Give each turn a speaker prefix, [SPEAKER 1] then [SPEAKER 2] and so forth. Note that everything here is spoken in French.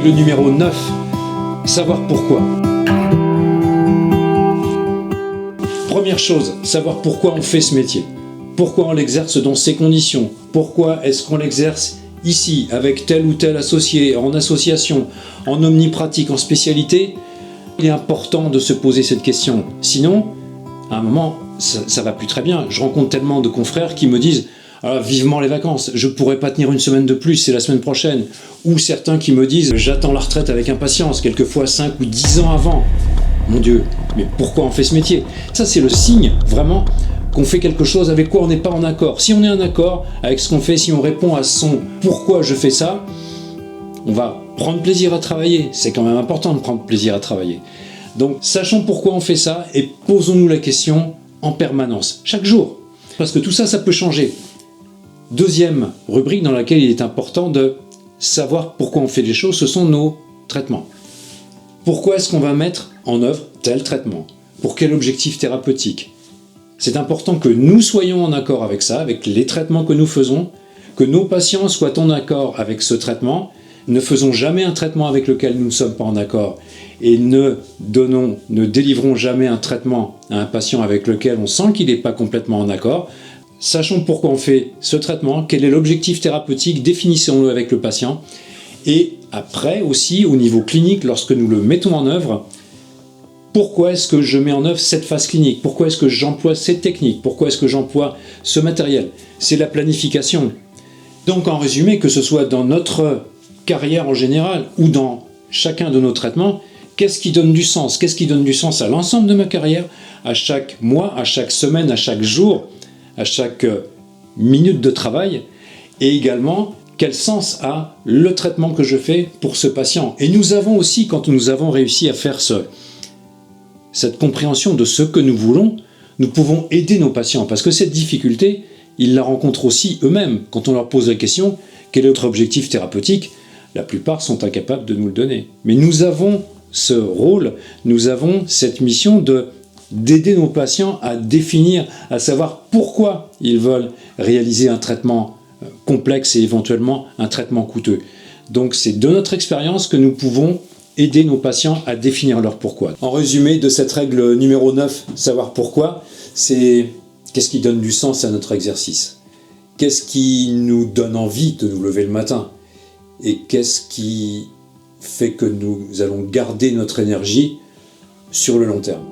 [SPEAKER 1] Règle numéro 9, savoir pourquoi. Première chose, savoir pourquoi on fait ce métier. Pourquoi on l'exerce dans ces conditions. Pourquoi est-ce qu'on l'exerce ici, avec tel ou tel associé, en association, en omnipratique, en spécialité. Il est important de se poser cette question. Sinon, à un moment, ça va plus très bien. Je rencontre tellement de confrères qui me disent « vivement les vacances, je pourrais pas tenir une semaine de plus, c'est la semaine prochaine ». Ou certains qui me disent « j'attends la retraite avec impatience, quelquefois 5 ou 10 ans avant ». Mon Dieu, mais pourquoi on fait ce métier? Ça, c'est le signe, vraiment, qu'on fait quelque chose avec quoi on n'est pas en accord. Si on est en accord avec ce qu'on fait, si on répond à son « pourquoi je fais ça », on va prendre plaisir à travailler. C'est quand même important de prendre plaisir à travailler. Donc, sachons pourquoi on fait ça et posons-nous la question en permanence, chaque jour. Parce que tout ça, ça peut changer. Deuxième rubrique dans laquelle il est important de savoir pourquoi on fait les choses, ce sont nos traitements. Pourquoi est-ce qu'on va mettre en œuvre tel traitement? Pour quel objectif thérapeutique? C'est important que nous soyons en accord avec ça, avec les traitements que nous faisons, que nos patients soient en accord avec ce traitement. Ne faisons jamais un traitement avec lequel nous ne sommes pas en accord et ne délivrons jamais un traitement à un patient avec lequel on sent qu'il n'est pas complètement en accord. Sachons pourquoi on fait ce traitement, quel est l'objectif thérapeutique, définissons-le avec le patient. Et après aussi, au niveau clinique, lorsque nous le mettons en œuvre, pourquoi est-ce que je mets en œuvre cette phase clinique? Pourquoi est-ce que j'emploie cette technique? Pourquoi est-ce que j'emploie ce matériel? C'est la planification. Donc en résumé, que ce soit dans notre carrière en général ou dans chacun de nos traitements, qu'est-ce qui donne du sens? Qu'est-ce qui donne du sens à l'ensemble de ma carrière, à chaque mois, à chaque semaine, à chaque jour, à chaque minute de travail? Et également, quel sens a le traitement que je fais pour ce patient? Et nous avons aussi, quand nous avons réussi à faire cette compréhension de ce que nous voulons, nous pouvons aider nos patients. Parce que cette difficulté, ils la rencontrent aussi eux-mêmes. Quand on leur pose la question, quel est votre objectif thérapeutique? La plupart sont incapables de nous le donner. Mais nous avons ce rôle, nous avons cette mission d'aider nos patients à définir, à savoir pourquoi ils veulent réaliser un traitement complexe et éventuellement un traitement coûteux. Donc c'est de notre expérience que nous pouvons aider nos patients à définir leur pourquoi. En résumé de cette règle numéro 9, savoir pourquoi, c'est qu'est-ce qui donne du sens à notre exercice? Qu'est-ce qui nous donne envie de nous lever le matin? Et qu'est-ce qui fait que nous allons garder notre énergie sur le long terme?